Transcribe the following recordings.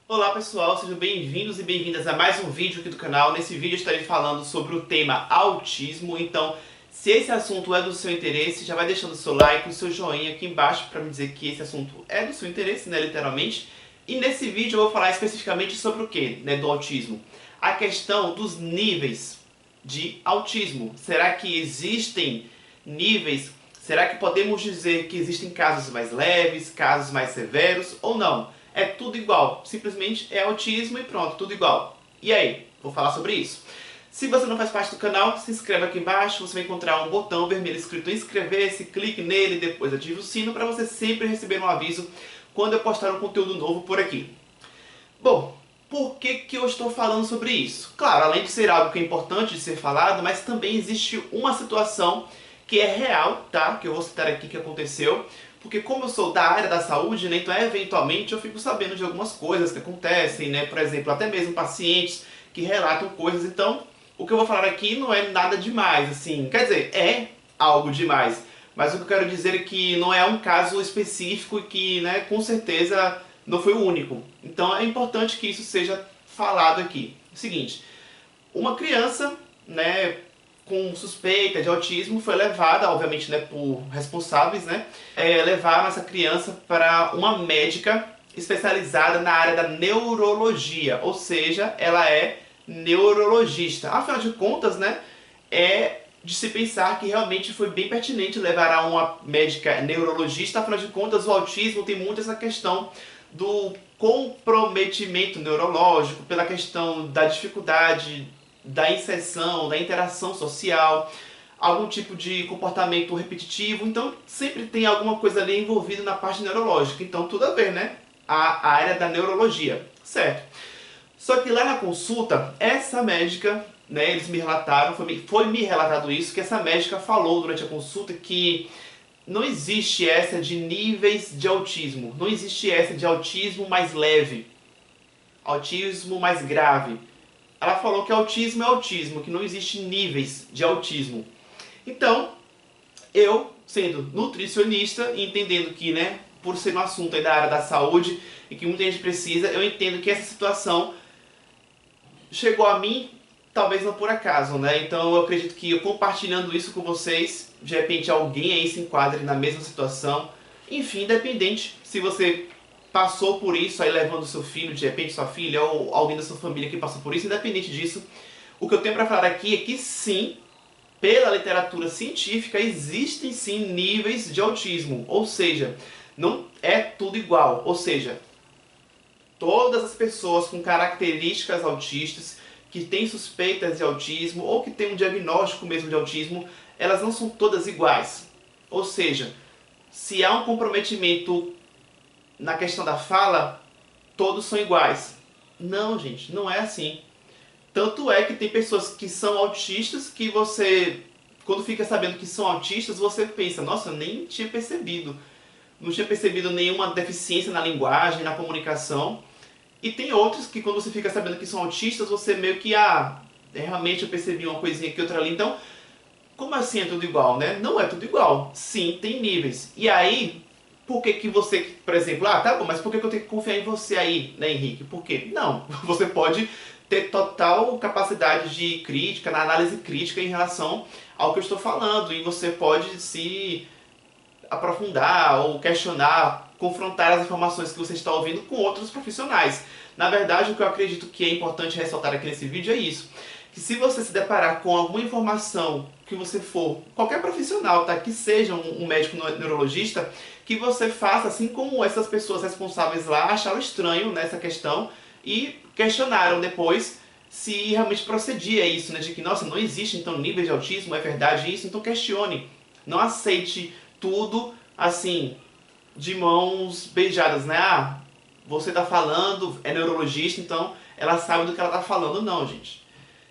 Olá pessoal, sejam bem-vindos e bem-vindas a mais um vídeo aqui do canal. Nesse vídeo eu estarei falando sobre o tema autismo, então se esse assunto é do seu interesse, já vai deixando o seu like, o seu joinha aqui embaixo para me dizer que esse assunto é do seu interesse, né, literalmente. E nesse vídeo eu vou falar especificamente sobre o que, né, do autismo? A questão dos níveis de autismo. Será que existem níveis? Será que podemos dizer que existem casos mais leves, casos mais severos ou não? É tudo igual, simplesmente é autismo e pronto, tudo igual. E aí, vou falar sobre isso. Se você não faz parte do canal, se inscreve aqui embaixo, você vai encontrar um botão vermelho escrito inscrever-se, clique nele, depois ative o sino para você sempre receber um aviso quando eu postar um conteúdo novo por aqui. Bom, por que eu estou falando sobre isso? Claro, além de ser algo que é importante de ser falado, mas também existe uma situação que é real, tá? Que eu vou citar aqui que aconteceu. Porque como eu sou da área da saúde, né, então eventualmente eu fico sabendo de algumas coisas que acontecem, né? Por exemplo, até mesmo pacientes que relatam coisas. Então, o que eu vou falar aqui não é nada demais, assim. Quer dizer, é algo demais. Mas o que eu quero dizer é que não é um caso específico e que, né, com certeza não foi o único. Então é importante que isso seja falado aqui. O seguinte, uma criança, né, com suspeita de autismo foi levada, obviamente, né, por responsáveis, né, levaram essa criança para uma médica especializada na área da neurologia, ou seja, ela é neurologista. Afinal de contas, né, é de se pensar que realmente foi bem pertinente levar a uma médica neurologista. Afinal de contas, o autismo tem muito essa questão do comprometimento neurológico, pela questão da dificuldade da inserção, da interação social, algum tipo de comportamento repetitivo. Então sempre tem alguma coisa ali envolvida na parte neurológica. Então tudo a ver, né? A área da neurologia, certo? Só que lá na consulta, essa médica, né, eles me relataram, foi me relatado isso, que essa médica falou durante a consulta que não existe essa de níveis de autismo, não existe essa de autismo mais leve, autismo mais grave. Ela falou que autismo é autismo, que não existe níveis de autismo. Então, eu, sendo nutricionista e entendendo que, né, por ser um assunto aí da área da saúde e que muita gente precisa, eu entendo que essa situação chegou a mim, talvez não por acaso, né? Então eu acredito que eu compartilhando isso com vocês, de repente alguém aí se enquadre na mesma situação. Enfim, independente se você passou por isso aí levando seu filho, de repente sua filha ou alguém da sua família que passou por isso, independente disso, o que eu tenho para falar aqui é que sim, pela literatura científica existem sim níveis de autismo, ou seja, não é tudo igual, ou seja, todas as pessoas com características autistas, que têm suspeitas de autismo ou que têm um diagnóstico mesmo de autismo, elas não são todas iguais. Ou seja, se há um comprometimento na questão da fala, todos são iguais. Não, gente, não é assim. Tanto é que tem pessoas que são autistas que você, quando fica sabendo que são autistas, você pensa, nossa, eu nem tinha percebido. Não tinha percebido nenhuma deficiência na linguagem, na comunicação. E tem outros que quando você fica sabendo que são autistas, você meio que, realmente eu percebi uma coisinha aqui, outra ali. Então, como assim é tudo igual, né? Não é tudo igual. Sim, tem níveis. E aí, por que que você, por exemplo, tá bom, mas por que que eu tenho que confiar em você aí, né, Henrique? Por quê? Não, você pode ter total capacidade de crítica, na análise crítica em relação ao que eu estou falando. E você pode se aprofundar ou questionar, confrontar as informações que você está ouvindo com outros profissionais. Na verdade, o que eu acredito que é importante ressaltar aqui nesse vídeo é isso. Que se você se deparar com alguma informação que você for, qualquer profissional, tá? Que seja um médico neurologista, que você faça assim como essas pessoas responsáveis lá acharam estranho nessa questão e questionaram depois se realmente procedia isso, né? De que, nossa, não existe então nível de autismo, é verdade isso? Então questione. Não aceite tudo assim, de mãos beijadas, né? Você tá falando, é neurologista, então ela sabe do que ela tá falando. Não, gente.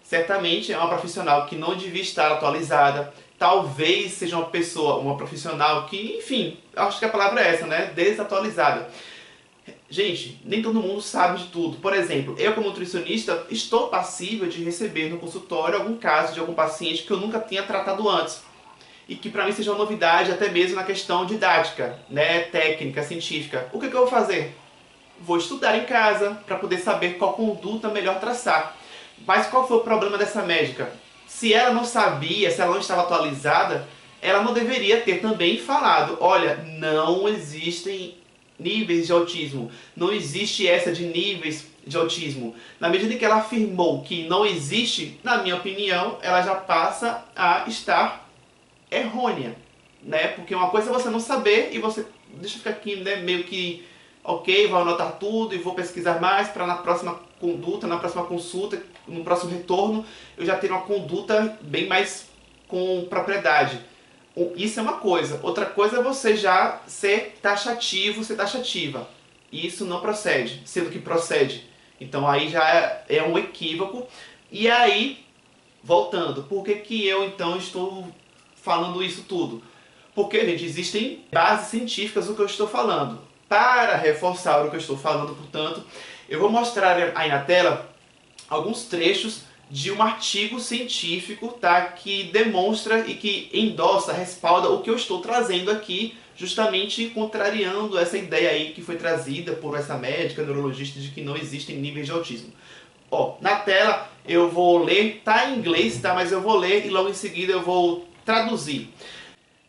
Certamente é uma profissional que não devia estar atualizada. Talvez seja uma pessoa, uma profissional que, enfim, acho que a palavra é essa, né? Desatualizada. Gente, nem todo mundo sabe de tudo. Por exemplo, eu como nutricionista estou passível de receber no consultório algum caso de algum paciente que eu nunca tinha tratado antes. E que para mim seja uma novidade até mesmo na questão didática, né, técnica, científica. O que eu vou fazer? vou estudar em casa para poder saber qual conduta melhor traçar. Mas qual foi o problema dessa médica? Se ela não sabia, se ela não estava atualizada, ela não deveria ter também falado, olha, não existem níveis de autismo, não existe essa de níveis de autismo. Na medida em que ela afirmou que não existe, na minha opinião, ela já passa a estar errônea, né? Porque uma coisa é você não saber e você deixa ficar aqui, né, meio que ok, vou anotar tudo e vou pesquisar mais para na próxima conduta, na próxima consulta, no próximo retorno, eu já ter uma conduta bem mais com propriedade. Isso é uma coisa. Outra coisa é você já ser taxativo, ser taxativa. Isso não procede, sendo que procede. Então aí já é um equívoco. E aí, voltando, por que eu então estou falando isso tudo? Porque, gente, existem bases científicas do que eu estou falando. Para reforçar o que eu estou falando, portanto, eu vou mostrar aí na tela alguns trechos de um artigo científico, tá, que demonstra e que endossa, respalda o que eu estou trazendo aqui, justamente contrariando essa ideia aí que foi trazida por essa médica neurologista de que não existem níveis de autismo. Ó, na tela eu vou ler, tá em inglês, tá, mas eu vou ler e logo em seguida eu vou traduzir.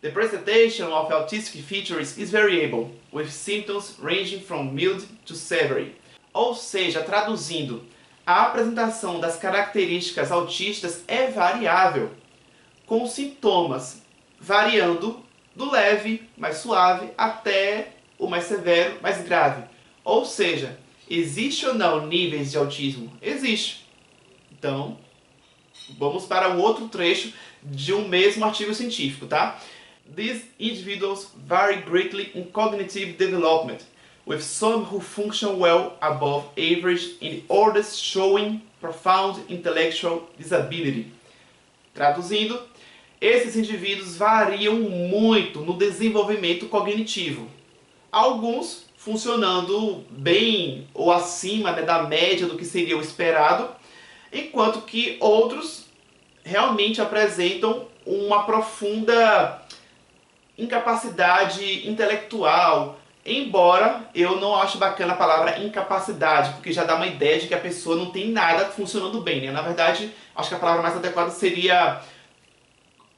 The presentation of autistic features is variable, with symptoms ranging from mild to severe. Ou seja, traduzindo, a apresentação das características autistas é variável, com sintomas variando do leve, mais suave, até o mais severo, mais grave. Ou seja, existe ou não níveis de autismo? Existe. Então, vamos para um outro trecho de um mesmo artigo científico, tá? These individuals vary greatly in cognitive development, with some who function well above average in others showing profound intellectual disability. Traduzindo, esses indivíduos variam muito no desenvolvimento cognitivo. Alguns funcionando bem ou acima, né, da média do que seria o esperado, enquanto que outros realmente apresentam uma profunda incapacidade intelectual, embora eu não ache bacana a palavra incapacidade, porque já dá uma ideia de que a pessoa não tem nada funcionando bem, né? Na verdade, acho que a palavra mais adequada seria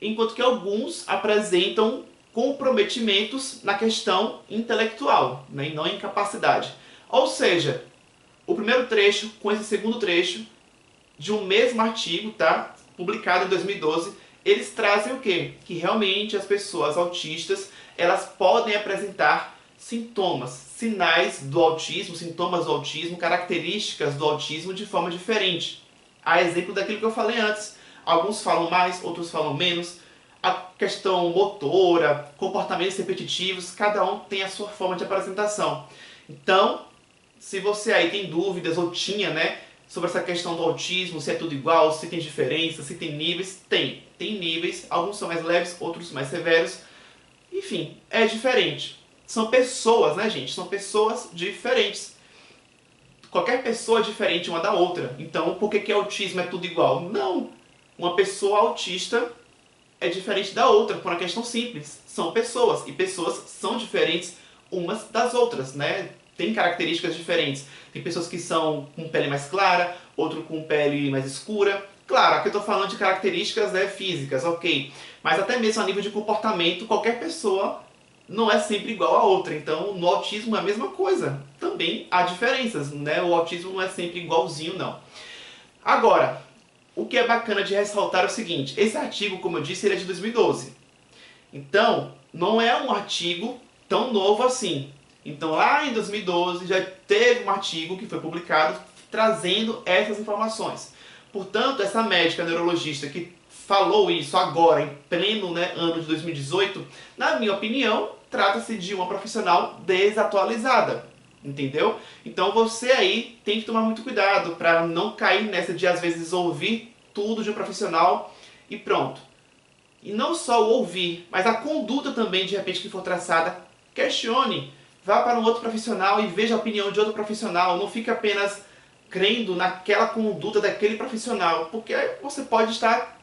enquanto que alguns apresentam comprometimentos na questão intelectual, né? E não incapacidade. Ou seja, o primeiro trecho com esse segundo trecho de um mesmo artigo, tá? Publicado em 2012, eles trazem o quê? Que realmente as pessoas autistas, elas podem apresentar sintomas, sinais do autismo, sintomas do autismo, características do autismo de forma diferente. A exemplo daquilo que eu falei antes. Alguns falam mais, outros falam menos. A questão motora, comportamentos repetitivos, cada um tem a sua forma de apresentação. Então, se você aí tem dúvidas, ou tinha, né, sobre essa questão do autismo, se é tudo igual, se tem diferença, se tem níveis, tem níveis, alguns são mais leves, outros mais severos, enfim, é diferente. São pessoas, né, gente? São pessoas diferentes. Qualquer pessoa é diferente uma da outra. Então, por que autismo é tudo igual? Não. Uma pessoa autista é diferente da outra, por uma questão simples. São pessoas, e pessoas são diferentes umas das outras, né? Tem características diferentes. Tem pessoas que são com pele mais clara, outro com pele mais escura. Claro, aqui eu estou falando de características, né, físicas, ok. Mas até mesmo a nível de comportamento, qualquer pessoa não é sempre igual a outra. Então, no autismo é a mesma coisa. Também há diferenças, né? O autismo não é sempre igualzinho, não. Agora, o que é bacana de ressaltar é o seguinte. Esse artigo, como eu disse, ele é de 2012. Então, não é um artigo tão novo assim. Então, lá em 2012, já teve um artigo que foi publicado trazendo essas informações. Portanto, essa médica neurologista que falou isso agora, em pleno, né, ano de 2018, na minha opinião, trata-se de uma profissional desatualizada. Entendeu? Então, você aí tem que tomar muito cuidado para não cair nessa de, às vezes, ouvir tudo de um profissional e pronto. E não só o ouvir, mas a conduta também, de repente, que for traçada, questione. Vá para um outro profissional e veja a opinião de outro profissional. Não fique apenas crendo naquela conduta daquele profissional, porque você pode estar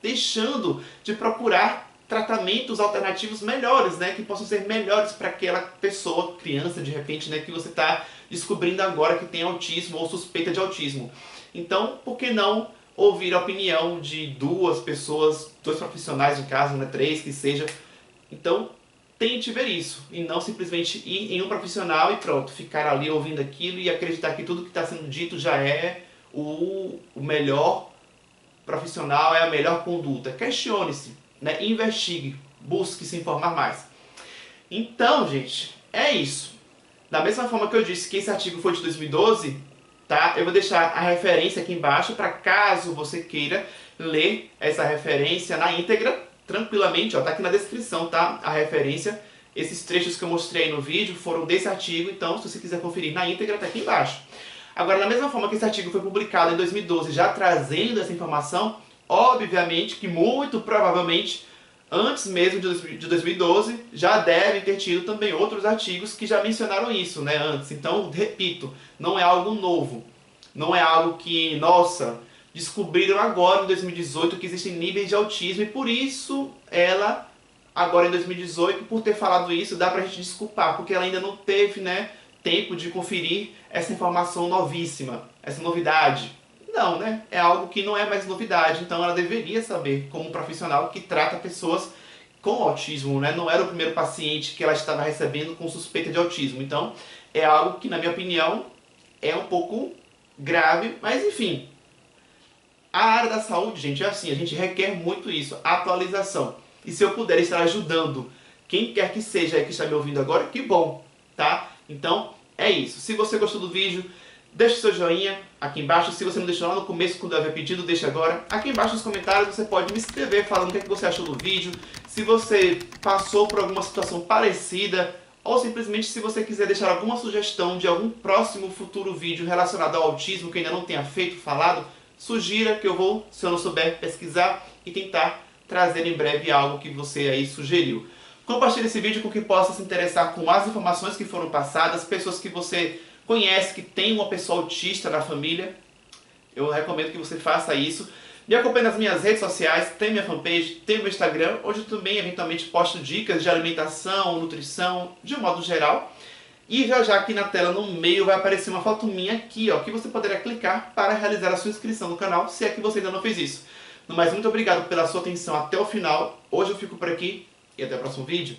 deixando de procurar tratamentos alternativos melhores, né? Que possam ser melhores para aquela pessoa, criança, de repente, né? Que você está descobrindo agora que tem autismo ou suspeita de autismo. Então, por que não ouvir a opinião de duas pessoas, dois profissionais no caso, né, três que seja. Então, tente ver isso e não simplesmente ir em um profissional e pronto, ficar ali ouvindo aquilo e acreditar que tudo que está sendo dito já é o melhor profissional, é a melhor conduta. Questione-se, né? Investigue, busque se informar mais. Então, gente, é isso. Da mesma forma que eu disse que esse artigo foi de 2012, tá? Eu vou deixar a referência aqui embaixo para caso você queira ler essa referência na íntegra, tranquilamente, ó, tá aqui na descrição, tá? A referência. Esses trechos que eu mostrei aí no vídeo foram desse artigo, então se você quiser conferir na íntegra, tá aqui embaixo. Agora, da mesma forma que esse artigo foi publicado em 2012, já trazendo essa informação, obviamente que muito provavelmente, antes mesmo de 2012, já devem ter tido também outros artigos que já mencionaram isso, né, antes. Então, repito, não é algo novo. Não é algo que, nossa, descobriram agora em 2018 que existem níveis de autismo e por isso ela, agora em 2018, por ter falado isso, dá pra gente desculpar, porque ela ainda não teve, né, tempo de conferir essa informação novíssima, essa novidade. Não, né? É algo que não é mais novidade, então ela deveria saber, como um profissional que trata pessoas com autismo, né? Não era o primeiro paciente que ela estava recebendo com suspeita de autismo. Então, é algo que, na minha opinião, é um pouco grave, mas enfim. A área da saúde, gente, é assim, a gente requer muito isso, atualização. E se eu puder estar ajudando quem quer que seja que está me ouvindo agora, que bom, tá? Então, é isso. Se você gostou do vídeo, deixe seu joinha aqui embaixo. Se você não deixou lá no começo, quando eu havia pedido, deixa agora. Aqui embaixo nos comentários você pode me escrever falando o que, é que você achou do vídeo, se você passou por alguma situação parecida, ou simplesmente se você quiser deixar alguma sugestão de algum próximo futuro vídeo relacionado ao autismo que ainda não tenha feito, falado, sugira que eu vou, se eu não souber, pesquisar e tentar trazer em breve algo que você aí sugeriu. Compartilhe esse vídeo com quem possa se interessar com as informações que foram passadas, pessoas que você conhece, que tem uma pessoa autista na família. Eu recomendo que você faça isso. Me acompanhe nas minhas redes sociais, tem minha fanpage, tem meu Instagram, onde eu também eventualmente posto dicas de alimentação, nutrição, de um modo geral. E já aqui na tela, no meio, vai aparecer uma foto minha aqui, ó, que você poderá clicar para realizar a sua inscrição no canal, se é que você ainda não fez isso. No mais, muito obrigado pela sua atenção até o final. Hoje eu fico por aqui e até o próximo vídeo.